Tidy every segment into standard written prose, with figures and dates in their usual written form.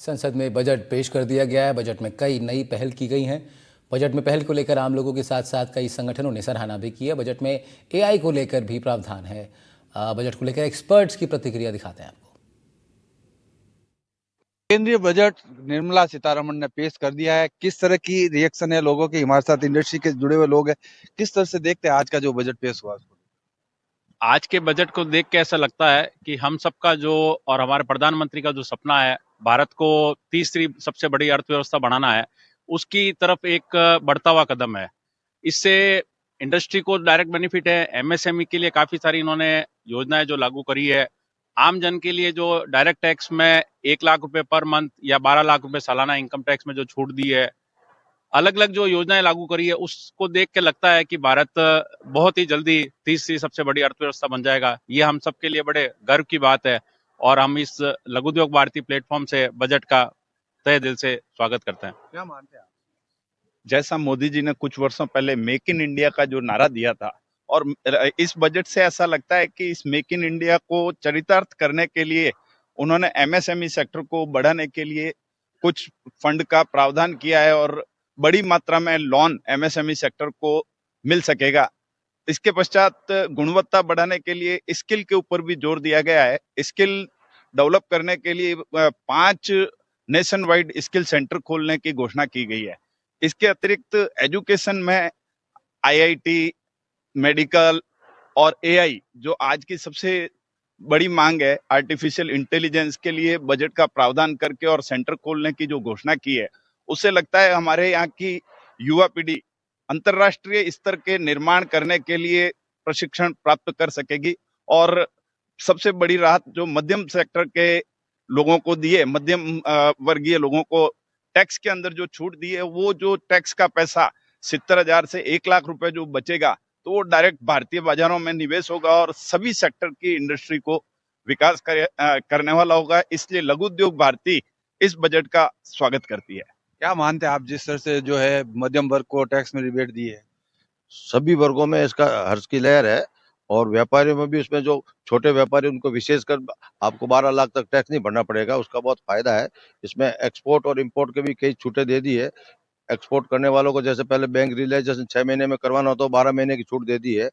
संसद में बजट पेश कर दिया गया है। बजट में कई नई पहल की गई हैं। बजट में पहल को लेकर आम लोगों के साथ साथ कई संगठनों ने सराहना भी की है। बजट में एआई को लेकर भी प्रावधान है। बजट को लेकर एक्सपर्ट्स की प्रतिक्रिया दिखाते हैं आपको। केंद्रीय बजट निर्मला सीतारमण ने पेश कर दिया है। किस तरह की रिएक्शन है लोगों की? हमारे साथ इंडस्ट्री के जुड़े हुए लोग हैं। किस तरह से देखते हैं आज का जो बजट पेश हुआ उसको? आज के बजट को देख के ऐसा लगता है कि हम सबका जो और हमारे प्रधानमंत्री का जो सपना है भारत को तीसरी सबसे बड़ी अर्थव्यवस्था बनाना है, उसकी तरफ एक बढ़ता हुआ कदम है। इससे इंडस्ट्री को डायरेक्ट बेनिफिट है। एमएसएमई के लिए काफी सारी इन्होंने योजनाएं जो लागू करी है। आम जन के लिए जो डायरेक्ट टैक्स में 1 लाख रुपए पर मंथ या 12 लाख रुपए सालाना इनकम टैक्स में जो छूट दी है, अलग अलग जो योजनाएं लागू करी है, उसको देख के लगता है कि भारत बहुत ही जल्दी तीसरी सबसे बड़ी अर्थव्यवस्था बन जाएगा। ये हम सबके लिए बड़े गर्व की बात है और हम इस लघु उद्योग भारती प्लेटफॉर्म से बजट का तहे दिल से स्वागत करते हैं। क्या मानते हैं आप? जैसा मोदी जी ने कुछ वर्षों पहले मेक इन इंडिया का जो नारा दिया था, और इस बजट से ऐसा लगता है कि इस मेक इन इंडिया को चरितार्थ करने के लिए उन्होंने एमएसएमई सेक्टर को बढ़ाने के लिए कुछ फंड का प्रावधान किया है और बड़ी मात्रा में लोन एमएसएमई सेक्टर को मिल सकेगा। इसके पश्चात गुणवत्ता बढ़ाने के लिए स्किल के ऊपर भी जोर दिया गया है। स्किल डेवलप करने के लिए 5 नेशन वाइड स्किल सेंटर खोलने की घोषणा की गई है। इसके अतिरिक्त एजुकेशन में आईआईटी, मेडिकल और एआई जो आज की सबसे बड़ी मांग है, आर्टिफिशियल इंटेलिजेंस के लिए बजट का प्रावधान करके और सेंटर खोलने की जो घोषणा की है, उससे लगता है हमारे यहाँ की युवा पीढ़ी अंतर्राष्ट्रीय स्तर के निर्माण करने के लिए प्रशिक्षण प्राप्त कर सकेगी। और सबसे बड़ी राहत जो मध्यम सेक्टर के लोगों को दी है, मध्यम वर्गीय लोगों को टैक्स के अंदर जो छूट दी है, वो जो टैक्स का पैसा 70,000 से 1 लाख रुपए जो बचेगा, तो वो डायरेक्ट भारतीय बाजारों में निवेश होगा और सभी सेक्टर की इंडस्ट्री को विकास करने वाला होगा। इसलिए लघु उद्योग भारती इस बजट का स्वागत करती है। क्या मानते हैं आप जिस तरह से जो है मध्यम वर्ग को टैक्स में रिबेट दी है? सभी वर्गों में इसका हर्ष की लहर है और व्यापारियों में भी इसमें जो छोटे व्यापारी उनको विशेषकर आपको 12 लाख तक टैक्स नहीं भरना पड़ेगा, उसका बहुत फायदा है। इसमें एक्सपोर्ट और इंपोर्ट के भी कई छूटें दे दी है। एक्सपोर्ट करने वालों को जैसे पहले बैंक रियलाइजेशन 6 महीने में करवाना होता है, 12 महीने की छूट दे दी है।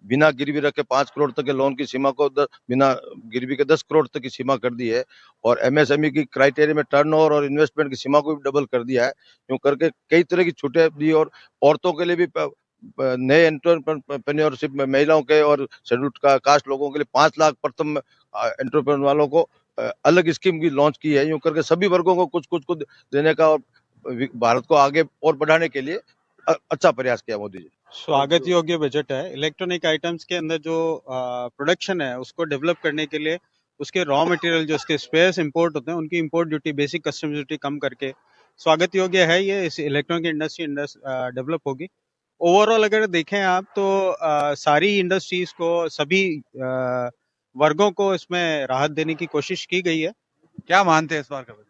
बिना गिरवी रखे 5 करोड़ तक के लोन की सीमा को बिना गिरवी के 10 करोड़ तक की सीमा कर दी है। और एमएसएमई की क्राइटेरिया में टर्नओवर और इन्वेस्टमेंट की सीमा को भी डबल कर दिया है। यूं करके कई तरह की छूटें दी और औरतों के लिए भी नए एंटरप्रेन्योरशिप में महिलाओं के और शेड्यूल्ड कास्ट लोगों के लिए 5 लाख प्रथम एंटरप्रेन्योर वालों को अलग स्कीम की लॉन्च की है। यूं करके सभी वर्गों को कुछ कुछ देने का और भारत को आगे और बढ़ाने के लिए अच्छा प्रयास किया मोदी जी। स्वागत योग्य बजट है। इलेक्ट्रॉनिक आइटम्स के अंदर जो प्रोडक्शन है उसको डेवलप करने के लिए उसके रॉ मटेरियल जो उसके स्पेयर्स इंपोर्ट होते हैं उनकी import duty, basic custom duty कम करके स्वागत योग्य है। ये इस इलेक्ट्रॉनिक इंडस्ट्री डेवलप होगी। ओवरऑल अगर देखें आप तो सारी इंडस्ट्रीज को, सभी वर्गों को इसमें राहत देने की कोशिश की गई है। क्या मानते हैं इस बार का बजट?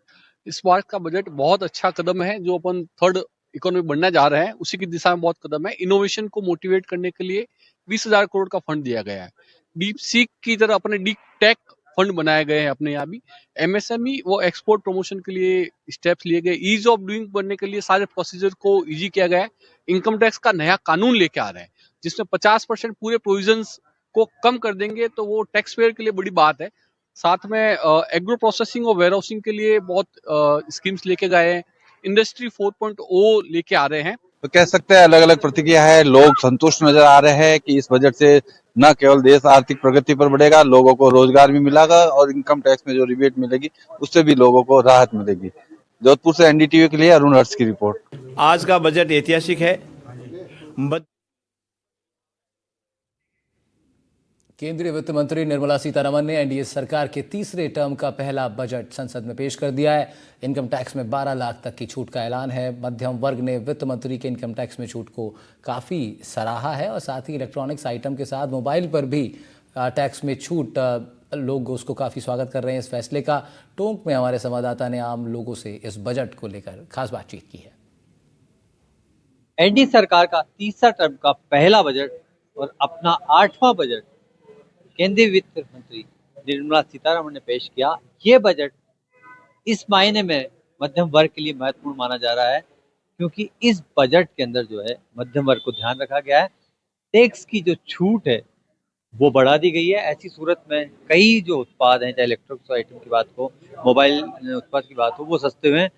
इस बार का बजट बहुत अच्छा कदम है। जो अपन थर्ड इकोनॉमी बनने जा रहे हैं उसी की दिशा में बहुत कदम है। इनोवेशन को मोटिवेट करने के लिए 20,000 करोड़ का फंड दिया गया है। डीप सीक की तरह अपने डीप टेक फंड बनाए गए हैं अपने यहाँ भी। एमएसएमई वो एक्सपोर्ट प्रमोशन के लिए स्टेप्स लिए गए। ईज ऑफ डूइंग बनने के लिए सारे प्रोसीजर को इजी किया गया है। इनकम टैक्स का नया कानून लेके आ रहे हैं जिसमें 50% पूरे प्रोविजंस को कम कर देंगे, तो वो टैक्स पेयर के लिए बड़ी बात है। साथ में एग्रो प्रोसेसिंग और वेयर हाउसिंग के लिए बहुत स्कीम्स लेके गए हैं। इंडस्ट्री 4.0 लेके आ रहे हैं। तो कह सकते हैं अलग अलग प्रतिक्रिया है। लोग संतुष्ट नजर आ रहे हैं कि इस बजट से न केवल देश आर्थिक प्रगति पर बढ़ेगा, लोगों को रोजगार भी मिलेगा और इनकम टैक्स में जो रिबेट मिलेगी उससे भी लोगों को राहत मिलेगी। जोधपुर से एनडीटीवी के लिए अरुण हर्ष की रिपोर्ट। आज का बजट ऐतिहासिक है। केंद्रीय वित्त मंत्री निर्मला सीतारमण ने एनडीए सरकार के तीसरे टर्म का पहला बजट संसद में पेश कर दिया है। इनकम टैक्स में 12 लाख तक की छूट का ऐलान है। मध्यम वर्ग ने वित्त मंत्री के इनकम टैक्स में छूट को काफ़ी सराहा है और साथ ही इलेक्ट्रॉनिक्स आइटम के साथ मोबाइल पर भी टैक्स में छूट, लोग उसको काफ़ी स्वागत कर रहे हैं। इस फैसले का टोंक में हमारे संवाददाता ने आम लोगों से इस बजट को लेकर खास बातचीत की है। एनडीए सरकार का तीसरा टर्म का पहला बजट और अपना 8वां बजट केंद्रीय वित्त मंत्री निर्मला सीतारमण ने पेश किया। ये बजट इस मायने में मध्यम वर्ग के लिए महत्वपूर्ण माना जा रहा है, क्योंकि इस बजट के अंदर जो है मध्यम वर्ग को ध्यान रखा गया है। टैक्स की जो छूट है वो बढ़ा दी गई है। ऐसी सूरत में कई जो उत्पाद हैं, चाहे इलेक्ट्रॉनिक्स आइटम की बात हो, मोबाइल उत्पाद की बात हो, वो सस्ते हुए हैं।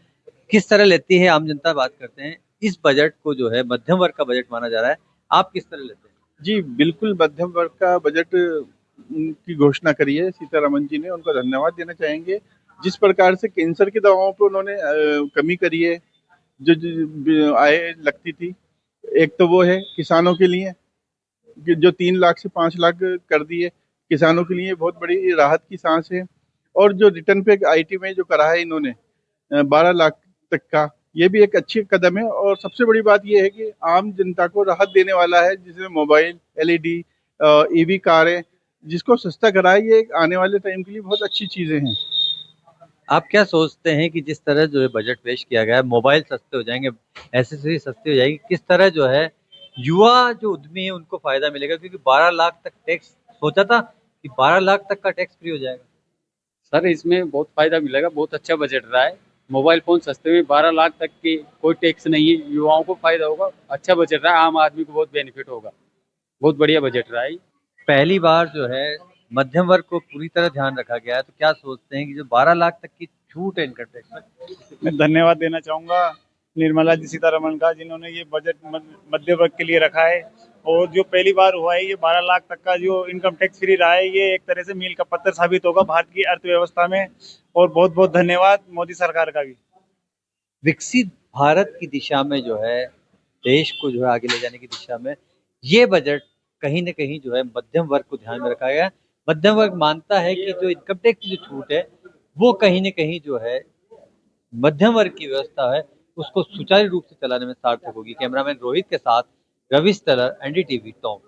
किस तरह लेती है आम जनता, बात करते हैं। इस बजट को जो है मध्यम वर्ग का बजट माना जा रहा है, आप किस तरह लेते हैं? जी, बिल्कुल मध्यम वर्ग का बजट की घोषणा करी है सीतारमन जी ने, उनको धन्यवाद देना चाहेंगे। जिस प्रकार से कैंसर की दवाओं पे उन्होंने कमी करी है, जो आय लगती थी, एक तो वो है किसानों के लिए कि जो 3 लाख से 5 लाख कर दिए, किसानों के लिए बहुत बड़ी राहत की सांस है। और जो रिटर्न पे आईटी में जो करा है इन्होंने 12 लाख तक का, ये भी एक अच्छी कदम है। और सबसे बड़ी बात ये है कि आम जनता को राहत देने वाला है, जिसमें मोबाइल, एलईडी, ईवी कारें, जिसको सस्ता कराए, ये आने वाले टाइम के लिए बहुत अच्छी चीजें हैं। आप क्या सोचते हैं कि जिस तरह जो है बजट पेश किया गया है, मोबाइल सस्ते हो जाएंगे, एसेसरी सस्ती हो जाएगी, किस तरह जो है युवा जो उद्यमी है उनको फायदा मिलेगा? क्योंकि 12 लाख तक टैक्स सोचा था कि 12 लाख तक का टैक्स फ्री हो जाएगा। सर इसमें बहुत फायदा मिलेगा, बहुत अच्छा बजट रहा है। मोबाइल फोन सस्ते में 12 लाख तक की कोई टैक्स नहीं है, युवाओं को फायदा होगा। अच्छा बजट रहा है, आम आदमी को बहुत बेनिफिट होगा। बहुत बढ़िया बजट रहा है। पहली बार जो है मध्यम वर्ग को पूरी तरह ध्यान रखा गया है, तो क्या सोचते हैं कि जो 12 लाख तक की छूट है इनकम टैक्स में? मैं धन्यवाद देना चाहूँगा निर्मला जी सीतारमण का, जिन्होंने ये बजट मध्य वर्ग के लिए रखा है। और जो पहली बार हुआ है ये 12 लाख तक का जो इनकम टैक्स फ्री रहा है, ये एक तरह से मील का पत्थर साबित होगा भारत की अर्थव्यवस्था में। और बहुत बहुत धन्यवाद मोदी सरकार का भी। विकसित भारत की दिशा में जो है, देश को जो है आगे ले जाने की दिशा में, ये बजट कहीं न कहीं जो है मध्यम वर्ग को ध्यान में रखा गया है। मध्यम वर्ग मानता है कि जो इनकम टैक्स की जो छूट है, वो कहीं न कहीं जो है मध्यम वर्ग की व्यवस्था है, उसको सुचारू रूप से चलाने में सार्थक होगी। कैमरामैन रोहित के साथ रविश तलर, एनडीटीवी, टोंक।